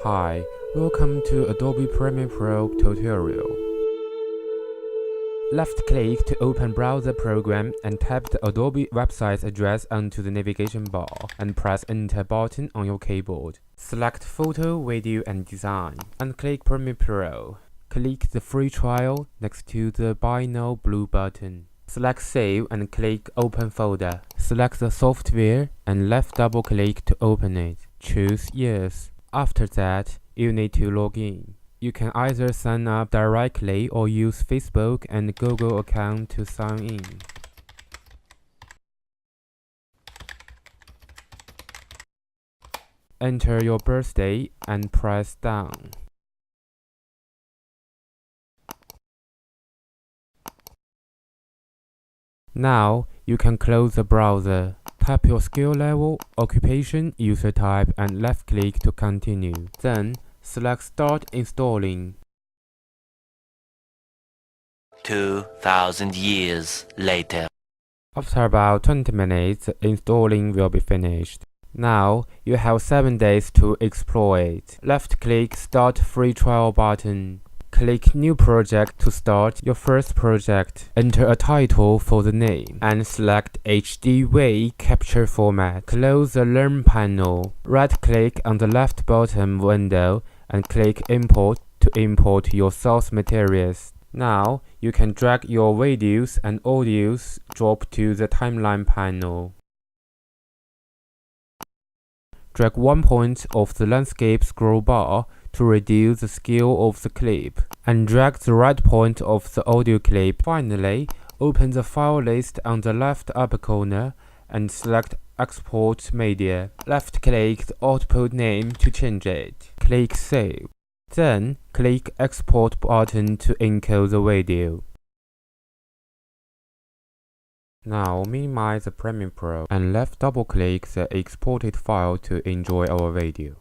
Hi, welcome to Adobe Premiere Pro tutorial. Left-click to open browser program and type the Adobe website address onto the navigation bar and press Enter button on your keyboard. Select Photo, Video and Design and click Premiere Pro. Click the free trial next to the Buy Now blue button. Select Save and click Open Folder. Select the software and left double-click to open it. Choose Yes. After that, you need to log in. You can either sign up directly or use Facebook and Google account to sign in. Enter your birthday and press Done. Now, you can close the browser. Type your skill level, occupation, user type, and left-click to continue. Then, select Start Installing. 2,000 years later. After about 20 minutes, the installing will be finished. Now, you have 7 days to explore it. Left-click Start Free Trial button. Click New Project to start your first project. Enter a title for the name and select HD Wave Capture Format. Close the Learn panel. Right-click on the left bottom window and click Import to import your source materials. Now, you can drag your videos and audios drop to the timeline panel. Drag one point of the landscape scroll bar to reduce the scale of the clip, and drag the right point of the audio clip. Finally, open the file list on the left upper corner and select Export Media. Left-click the output name to change it. Click Save. Then, click Export button to encode the video. Now, minimize the Premiere Pro and left double-click the exported file to enjoy our video.